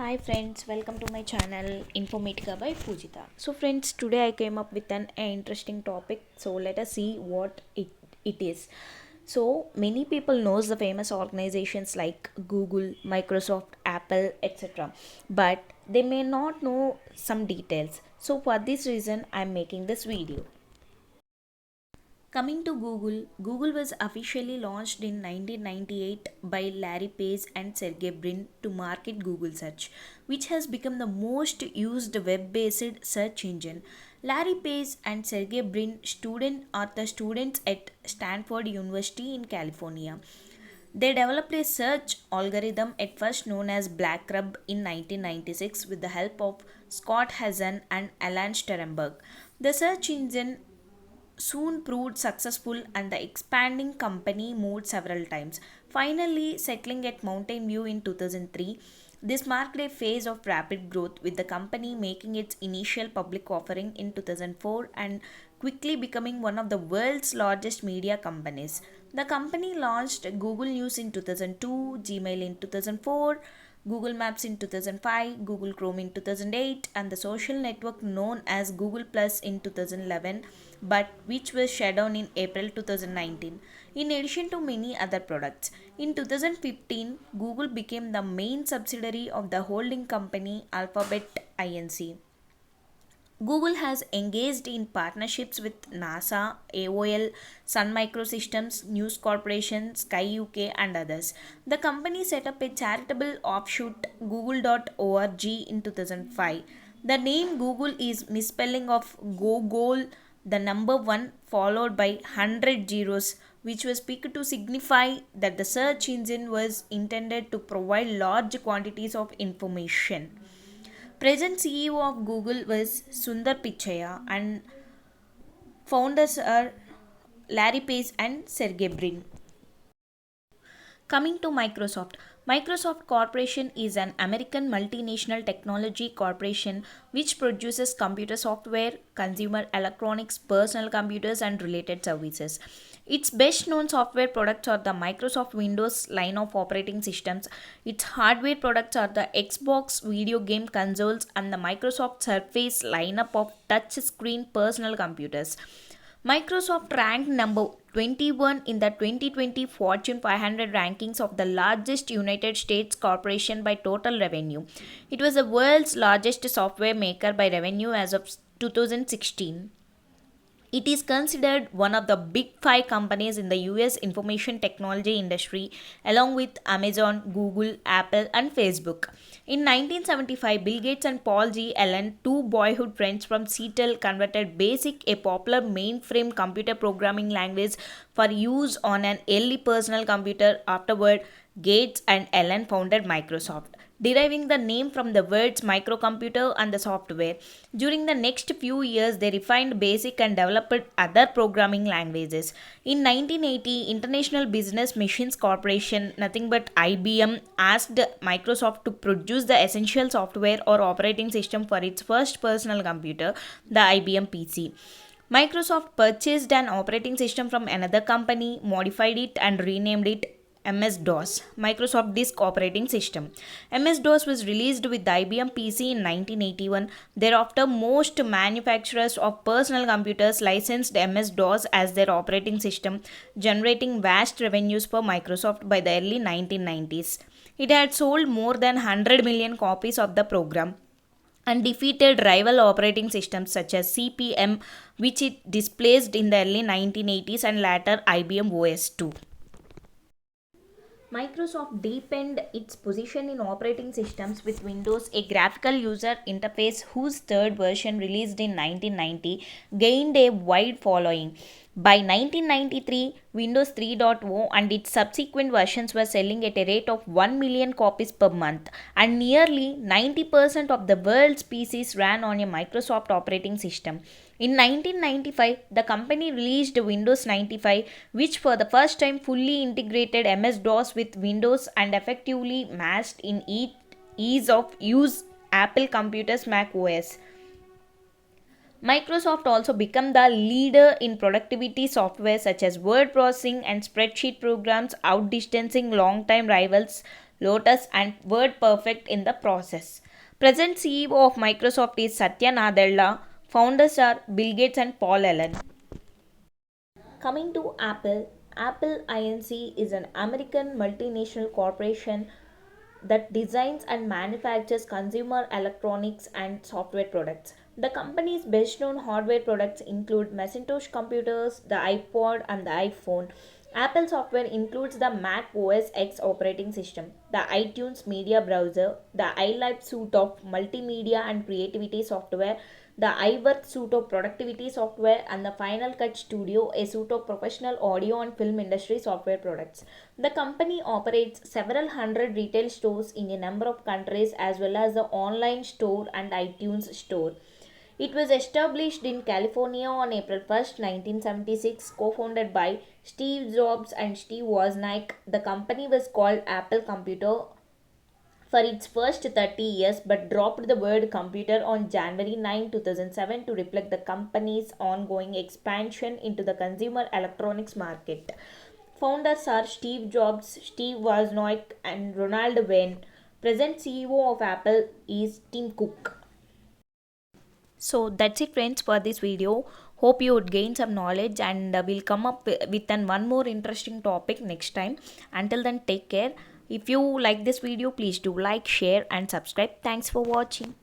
Hi friends, welcome to my channel Informatica by Fujita. So friends, today I came up with an interesting topic. So let us see what it is. So many people knows the famous organizations like Google, Microsoft, Apple, etc. But they may not know some details. So for this reason, I'm making this video. Coming to Google, Google was officially launched in 1998 by Larry Page and Sergey Brin to market Google Search, which has become the most used web-based search engine. Larry Page and Sergey Brin are the students at Stanford University in California. They developed a search algorithm at first known as BlackRub in 1996 with the help of Scott Hazen and Alan Sternberg. The search engine soon proved successful and the expanding company moved several times, finally settling at Mountain View in 2003. This marked a phase of rapid growth with the company making its initial public offering in 2004 and quickly becoming one of the world's largest media companies. The company launched Google News in 2002, Gmail in 2004, Google Maps in 2005, Google Chrome in 2008, and the social network known as Google Plus in 2011, but which was shut down in April 2019, in addition to many other products. In 2015, Google became the main subsidiary of the holding company Alphabet Inc. Google has engaged in partnerships with NASA, AOL, Sun Microsystems, News Corporation, Sky UK, and others. The company set up a charitable offshoot, Google.org, in 2005. The name Google is misspelling of Gogol, the number 1 followed by 100 zeros, which was picked to signify that the search engine was intended to provide large quantities of information. Present CEO of Google was Sundar Pichai and founders are Larry Page and Sergey Brin. Coming to Microsoft. Microsoft Corporation is an American multinational technology corporation which produces computer software, consumer electronics, personal computers, and related services. Its best known software products are the Microsoft Windows line of operating systems. Its hardware products are the Xbox video game consoles and the Microsoft Surface lineup of touch screen personal computers. Microsoft ranked number 21 in the 2020 Fortune 500 rankings of the largest United States corporation by total revenue. It was the world's largest software maker by revenue as of 2016. It is considered one of the big five companies in the US information technology industry, along with Amazon, Google, Apple, and Facebook. In 1975, Bill Gates and Paul G. Allen, two boyhood friends from Seattle, converted BASIC, a popular mainframe computer programming language, for use on an early personal computer. Afterward, Gates and Allen founded Microsoft, deriving the name from the words microcomputer and the software. During the next few years, they refined BASIC and developed other programming languages. In 1980, International Business Machines Corporation, nothing but IBM, asked Microsoft to produce the essential software or operating system for its first personal computer, the IBM PC. Microsoft purchased an operating system from another company, modified it, and renamed it MS-DOS, Microsoft Disk Operating System. MS-DOS was released with the IBM PC in 1981. Thereafter, most manufacturers of personal computers licensed MS-DOS as their operating system, generating vast revenues for Microsoft by the early 1990s. It had sold more than 100 million copies of the program and defeated rival operating systems such as CP/M, which it displaced in the early 1980s, and later IBM OS 2. Microsoft deepened its position in operating systems with Windows, a graphical user interface whose third version, released in 1990, gained a wide following. By 1993, Windows 3.0 and its subsequent versions were selling at a rate of 1 million copies per month, and nearly 90% of the world's PCs ran on a Microsoft operating system. In 1995, the company released Windows 95, which for the first time fully integrated MS-DOS with Windows and effectively matched in ease of use Apple computers' Mac OS. Microsoft also became the leader in productivity software such as word processing and spreadsheet programs, outdistancing longtime rivals Lotus, and WordPerfect in the process. Present CEO of Microsoft is Satya Nadella. Founders are Bill Gates and Paul Allen. Coming to Apple, Apple Inc. is an American multinational corporation that designs and manufactures consumer electronics and software products. The company's best known hardware products include Macintosh computers, the iPod, and the iPhone. Apple software includes the Mac OS X operating system, the iTunes media browser, the iLife suite of multimedia and creativity software, the iWork suite of productivity software, and the Final Cut Studio, a suite of professional audio and film industry software products. The company operates several hundred retail stores in a number of countries as well as the online store and iTunes store. It was established in California on April 1st, 1976, co-founded by Steve Jobs and Steve Wozniak. The company was called Apple Computer for its first 30 years but dropped the word computer on January 9, 2007 to reflect the company's ongoing expansion into the consumer electronics market. Founders are Steve Jobs, Steve Wozniak, and Ronald Wayne. Present CEO of Apple is Tim Cook. So that's it friends for this video. Hope you would gain some knowledge, and we'll come up with one more interesting topic next time. Until then, take care. If you like this video, please do like, share and subscribe. Thanks for watching.